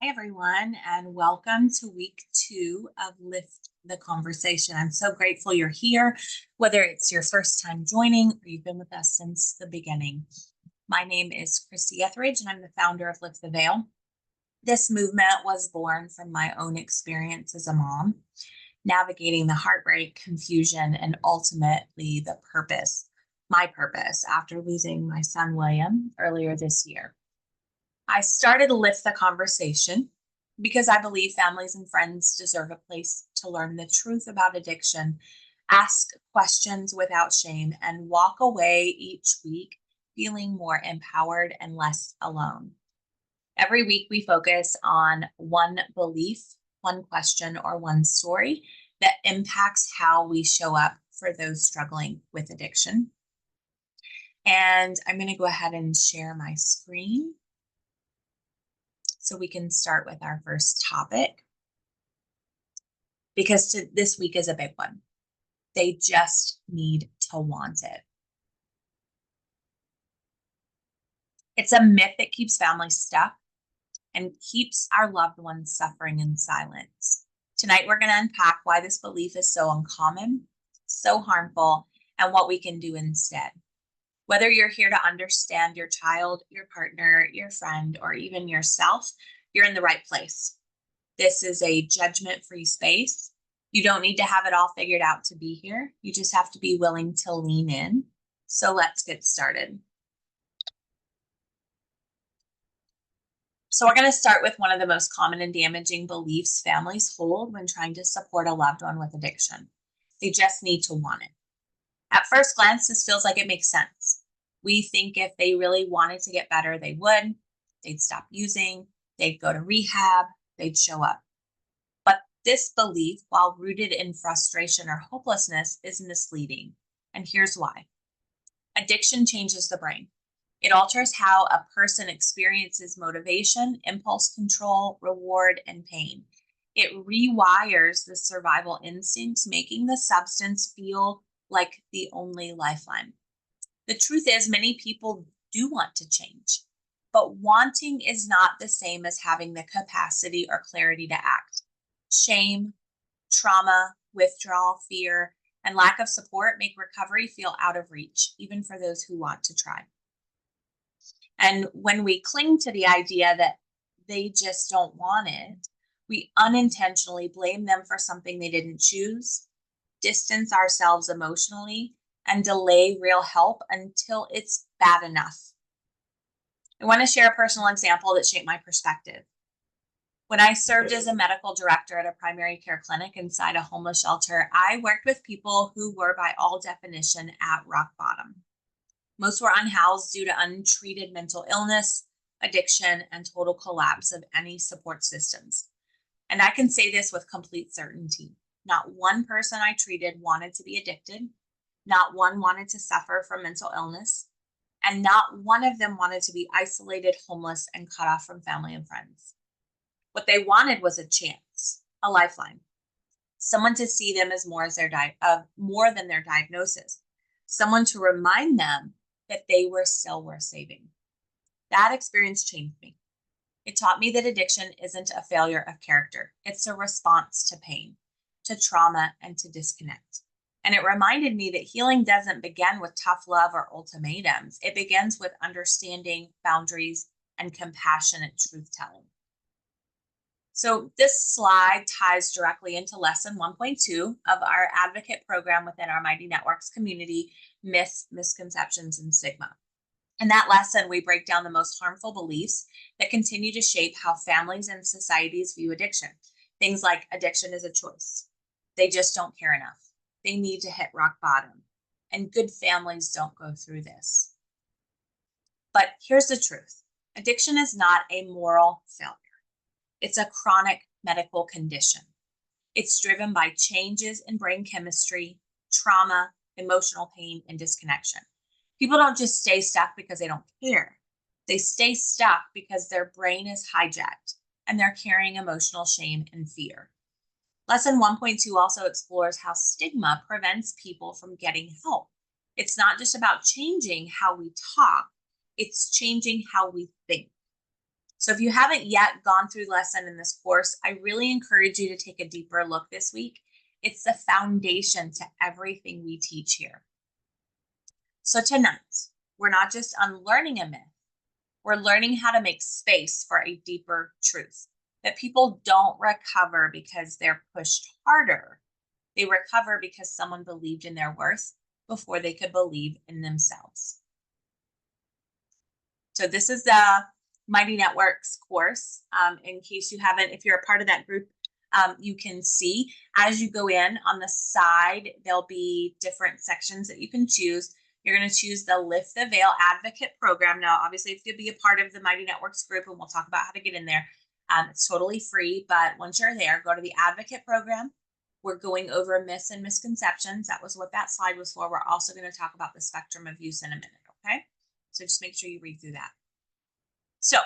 Hi, everyone, and welcome to week 2 of Lift the Conversation. I'm so grateful you're here, whether it's your first time joining or you've been with us since the beginning. My name is Christy Etheridge, and I'm the founder of Lift the Veil. This movement was born from my own experience as a mom, navigating the heartbreak, confusion, and ultimately my purpose after losing my son, William, earlier this year. I started to lift the conversation because I believe families and friends deserve a place to learn the truth about addiction, ask questions without shame, and walk away each week feeling more empowered and less alone. Every week, we focus on one belief, one question, or one story that impacts how we show up for those struggling with addiction. And I'm going to go ahead and share my screen so we can start with our first topic because this week is a big one. They just need to want it. It's a myth that keeps families stuck and keeps our loved ones suffering in silence. Tonight, we're going to unpack why this belief is so uncommon, so harmful, and what we can do instead. Whether you're here to understand your child, your partner, your friend, or even yourself, you're in the right place. This is a judgment-free space. You don't need to have it all figured out to be here. You just have to be willing to lean in. So let's get started. So we're going to start with one of the most common and damaging beliefs families hold when trying to support a loved one with addiction. They just need to want it. At first glance, this feels like it makes sense. We think if they really wanted to get better, they would. They'd stop using, they'd go to rehab, they'd show up. But this belief, while rooted in frustration or hopelessness, is misleading. And here's why. Addiction changes the brain. It alters how a person experiences motivation, impulse control, reward, and pain. It rewires the survival instincts, making the substance feel like the only lifeline. The truth is, many people do want to change, but wanting is not the same as having the capacity or clarity to act. Shame, trauma, withdrawal, fear, and lack of support make recovery feel out of reach, even for those who want to try. And when we cling to the idea that they just don't want it, we unintentionally blame them for something they didn't choose, distance ourselves emotionally, and delay real help until it's bad enough. I want to share a personal example that shaped my perspective. When I served as a medical director at a primary care clinic inside a homeless shelter, I worked with people who were, by all definition, at rock bottom. Most were unhoused due to untreated mental illness, addiction, and total collapse of any support systems. And I can say this with complete certainty. Not one person I treated wanted to be addicted. Not one wanted to suffer from mental illness. And not one of them wanted to be isolated, homeless, and cut off from family and friends. What they wanted was a chance, a lifeline, someone to see them as more than their diagnosis, someone to remind them that they were still worth saving. That experience changed me. It taught me that addiction isn't a failure of character. It's a response to pain, to trauma, and to disconnect. And it reminded me that healing doesn't begin with tough love or ultimatums. It begins with understanding, boundaries, and compassionate truth telling. So this slide ties directly into lesson 1.2 of our advocate program within our Mighty Networks community, Myths, Misconceptions, and Stigma. In that lesson, we break down the most harmful beliefs that continue to shape how families and societies view addiction. Things like addiction is a choice. They just don't care enough. They need to hit rock bottom. And good families don't go through this. But here's the truth. Addiction is not a moral failure. It's a chronic medical condition. It's driven by changes in brain chemistry, trauma, emotional pain, and disconnection. People don't just stay stuck because they don't care. They stay stuck because their brain is hijacked and they're carrying emotional shame and fear. Lesson 1.2 also explores how stigma prevents people from getting help. It's not just about changing how we talk, it's changing how we think. So if you haven't yet gone through the lesson in this course, I really encourage you to take a deeper look this week. It's the foundation to everything we teach here. So tonight, we're not just unlearning a myth, we're learning how to make space for a deeper truth that people don't recover because they're pushed harder. They recover because someone believed in their worth before they could believe in themselves. So this is the Mighty Networks course. In case you haven't, if you're a part of that group, you can see as you go in on the side, there'll be different sections that you can choose. You're going to choose the Lift the Veil Advocate Program. Now, obviously, if you'll be a part of the Mighty Networks group, and we'll talk about how to get in there, it's totally free. But once you're there, go to the Advocate Program. We're going over myths and misconceptions. That was what that slide was for. We're also going to talk about the spectrum of use in a minute, okay? So just make sure you read through that. So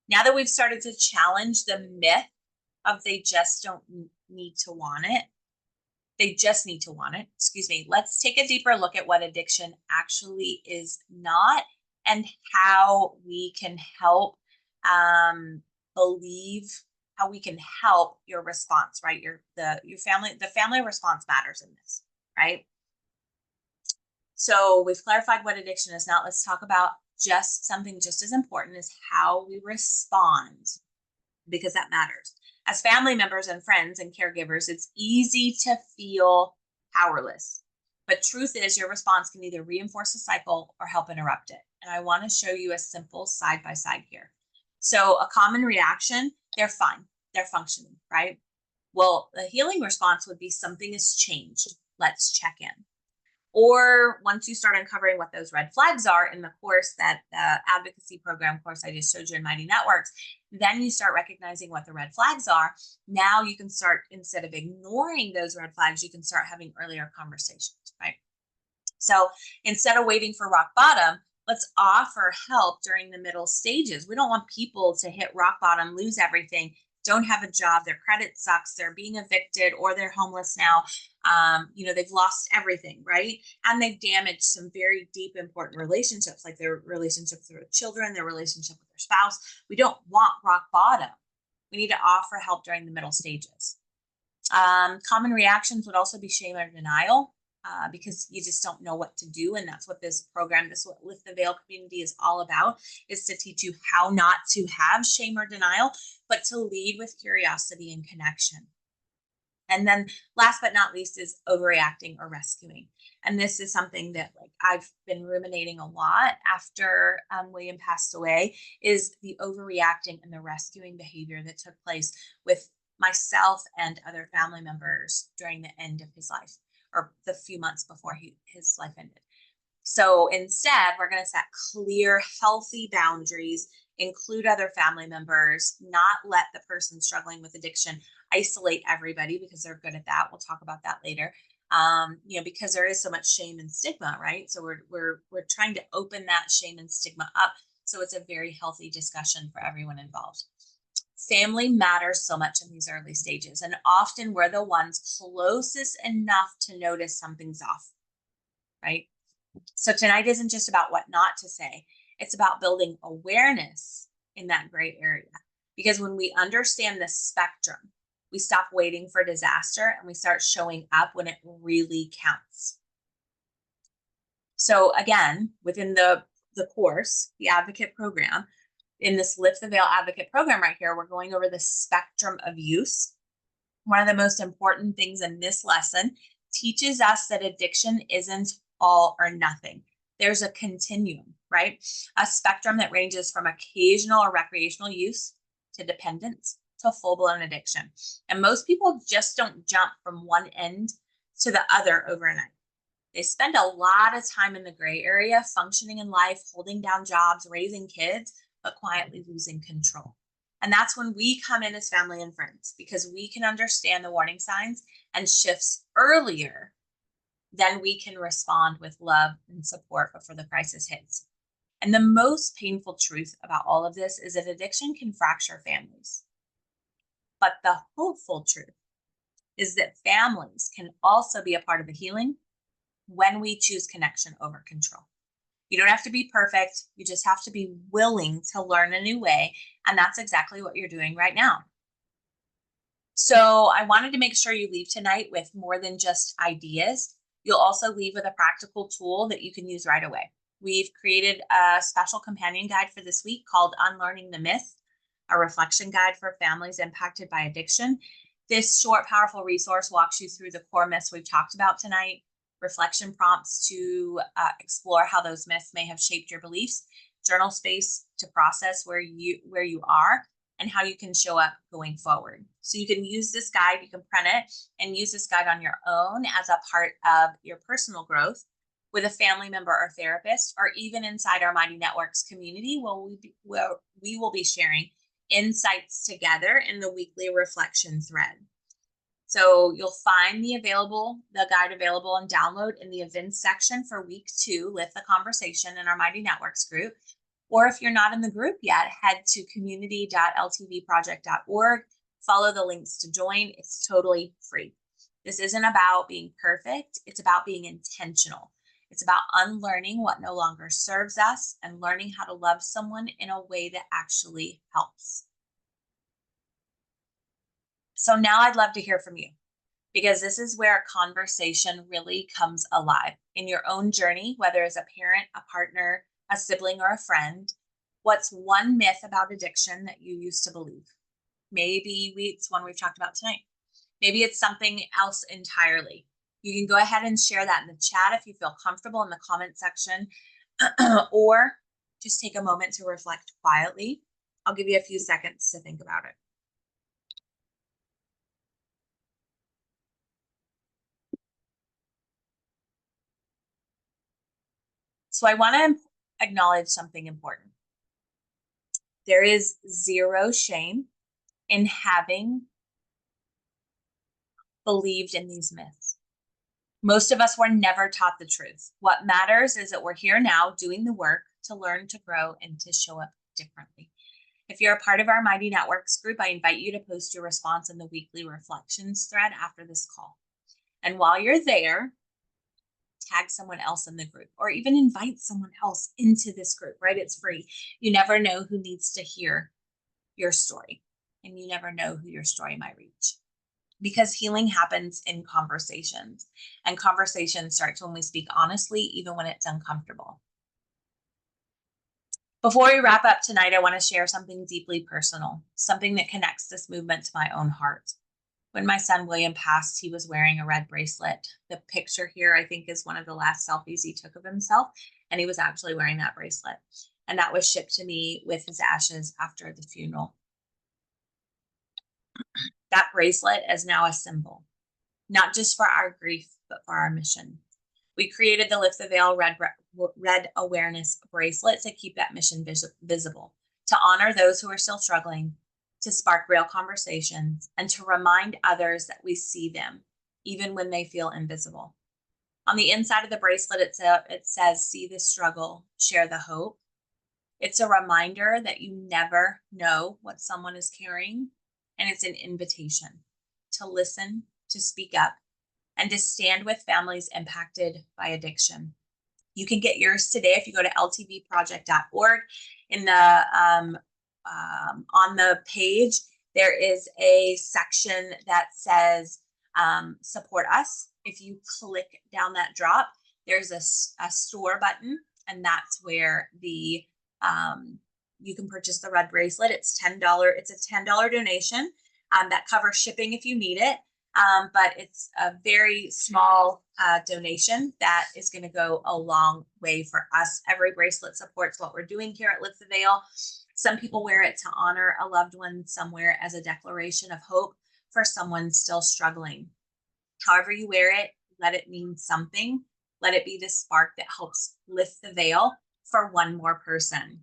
now that we've started to challenge the myth of they just don't need to want it, they just need to want it, let's take a deeper look at what addiction actually is not and how we can help how we can help your response, right? The family response matters in this, right? So we've clarified what addiction is not. Let's talk about just something just as important as how we respond, because that matters. As family members and friends and caregivers, it's easy to feel powerless. But truth is, your response can either reinforce the cycle or help interrupt it. And I want to show you a simple side by side here. So a common reaction, they're fine, they're functioning, right? Well, the healing response would be something has changed. Let's check in. Or once you start uncovering what those red flags are in the course, that advocacy program course I just showed you in Mighty Networks, then you start recognizing what the red flags are. Now you can start, instead of ignoring those red flags, you can start having earlier conversations, right? So instead of waiting for rock bottom, let's offer help during the middle stages. We don't want people to hit rock bottom, lose everything, don't have a job, their credit sucks, they're being evicted, or they're homeless now. They've lost everything, right? And they've damaged some very deep, important relationships, like their relationship with their children, their relationship with their spouse. We don't want rock bottom. We need to offer help during the middle stages. Common reactions would also be shame or denial, because you just don't know what to do. And that's what this program, this what Lift the Veil community is all about, is to teach you how not to have shame or denial, but to lead with curiosity and connection. And then last but not least is overreacting or rescuing. And this is something that I've been ruminating a lot after William passed away, is the overreacting and the rescuing behavior that took place with myself and other family members during the end of his life, or the few months before his life ended. So instead, we're going to set clear, healthy boundaries, include other family members, not let the person struggling with addiction isolate everybody, because they're good at that. We'll talk about that later. Because there is so much shame and stigma, right? So we're trying to open that shame and stigma up, so it's a very healthy discussion for everyone involved. Family matters so much in these early stages, and often we're the ones closest enough to notice something's off, right? So tonight isn't just about what not to say. It's about building awareness in that gray area. Because when we understand the spectrum, we stop waiting for disaster and we start showing up when it really counts. So again, within the course, the advocate program, in this Lift the Veil Advocate program right here, we're going over the spectrum of use. One of the most important things in this lesson teaches us that addiction isn't all or nothing. There's a continuum, right? A spectrum that ranges from occasional or recreational use to dependence to full-blown addiction. And most people just don't jump from one end to the other overnight. They spend a lot of time in the gray area, functioning in life, holding down jobs, raising kids, but quietly losing control. And that's when we come in as family and friends, because we can understand the warning signs and shifts earlier. Then we can respond with love and support before the crisis hits. And the most painful truth about all of this is that addiction can fracture families. But the hopeful truth is that families can also be a part of the healing when we choose connection over control. You don't have to be perfect. You just have to be willing to learn a new way. And that's exactly what you're doing right now. So I wanted to make sure you leave tonight with more than just ideas. You'll also leave with a practical tool that you can use right away. We've created a special companion guide for this week called Unlearning the Myth, a reflection guide for families impacted by addiction. This short, powerful resource walks you through the core myths we've talked about tonight, reflection prompts to explore how those myths may have shaped your beliefs, journal space to process where you are, and how you can show up going forward. So you can use this guide, you can print it and use this guide on your own as a part of your personal growth with a family member or therapist, or even inside our Mighty Networks community where we will be sharing insights together in the weekly reflection thread. So you'll find the guide available and download in the events section for week 2, Lift the Conversation in our Mighty Networks group. Or if you're not in the group yet, head to community.ltvproject.org, follow the links to join. It's totally free. This isn't about being perfect. It's about being intentional. It's about unlearning what no longer serves us and learning how to love someone in a way that actually helps. So now I'd love to hear from you, because this is where conversation really comes alive in your own journey, whether as a parent, a partner, a sibling, or a friend. What's one myth about addiction that you used to believe? Maybe it's one we've talked about tonight. Maybe it's something else entirely. You can go ahead and share that in the chat if you feel comfortable in the comment section, or just take a moment to reflect quietly. I'll give you a few seconds to think about it. So I want to acknowledge something important. There is zero shame in having believed in these myths. Most of us were never taught the truth. What matters is that we're here now doing the work to learn, to grow, and to show up differently. If you're a part of our Mighty Networks group, I invite you to post your response in the weekly reflections thread after this call. And while you're there, tag someone else in the group, or even invite someone else into this group, right? It's free. You never know who needs to hear your story, and you never know who your story might reach. Because healing happens in conversations, and conversation starts when we speak honestly, even when it's uncomfortable. Before we wrap up tonight, I want to share something deeply personal, something that connects this movement to my own heart. When my son William passed, he was wearing a red bracelet. The picture here, I think, is one of the last selfies he took of himself, and he was actually wearing that bracelet. And that was shipped to me with his ashes after the funeral. That bracelet is now a symbol, not just for our grief, but for our mission. We created the Lift the Veil red awareness bracelet to keep that mission visible, to honor those who are still struggling, to spark real conversations, and to remind others that we see them, even when they feel invisible. On the inside of the bracelet, it says, "See the struggle, share the hope." It's a reminder that you never know what someone is carrying, and it's an invitation to listen, to speak up, and to stand with families impacted by addiction. You can get yours today if you go to ltvproject.org. In the on the page, there is a section that says support us. If you click down that drop, there's a store button, and that's where the you can purchase the red bracelet. It's $10. It's a $10 donation that covers shipping if you need it. But it's a very small donation that is going to go a long way for us. Every bracelet supports what we're doing here at Lift the Veil. Some people wear it to honor a loved one. Some wear it as a declaration of hope for someone still struggling. However you wear it, let it mean something. Let it be the spark that helps lift the veil for one more person.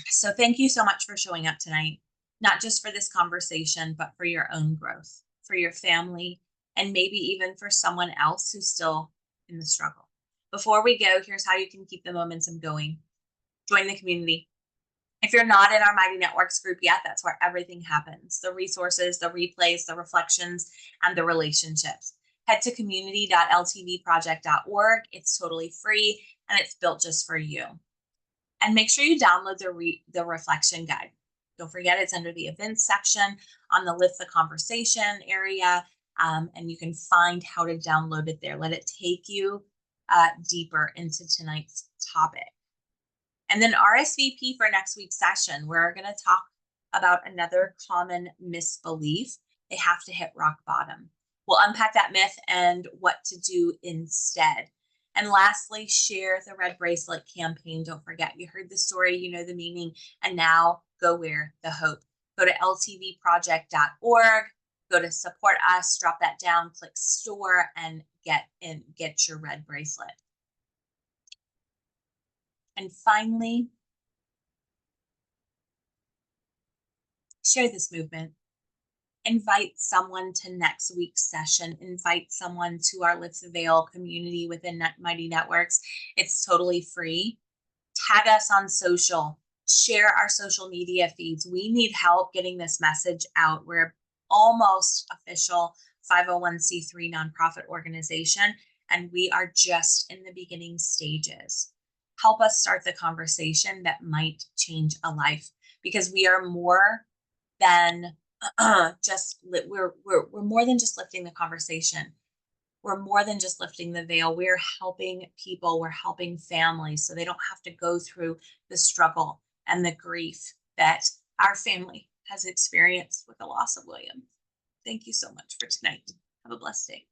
So thank you so much for showing up tonight, not just for this conversation, but for your own growth, for your family, and maybe even for someone else who's still in the struggle. Before we go, here's how you can keep the momentum going. Join the community. If you're not in our Mighty Networks group yet, that's where everything happens. The resources, the replays, the reflections, and the relationships. Head to community.ltvproject.org. It's totally free and it's built just for you. And make sure you download the reflection guide. Don't forget it's under the events section on the Lift the Conversation area, and you can find how to download it there. Let it take you deeper into tonight's topic. And then RSVP for next week's session. We're going to talk about another common misbelief. They have to hit rock bottom. We'll unpack that myth and what to do instead. And lastly, share the Red Bracelet campaign. Don't forget, you heard the story, you know the meaning, and now go wear the hope. Go to ltvproject.org, go to support us, drop that down, click store, and get your red bracelet. And finally, share this movement. Invite someone to next week's session. Invite someone to our Lift the Veil community within Mighty Networks. It's totally free. Tag us on social. Share our social media feeds. We need help getting this message out. We're almost official 501c3 nonprofit organization, and we are just in the beginning stages. Help us start the conversation that might change a life, because we are more than we're more than just lifting the conversation. We're more than just lifting the veil. We're helping people. We're helping families so they don't have to go through the struggle and the grief that our family has experienced with the loss of William. Thank you so much for tonight. Have a blessed day.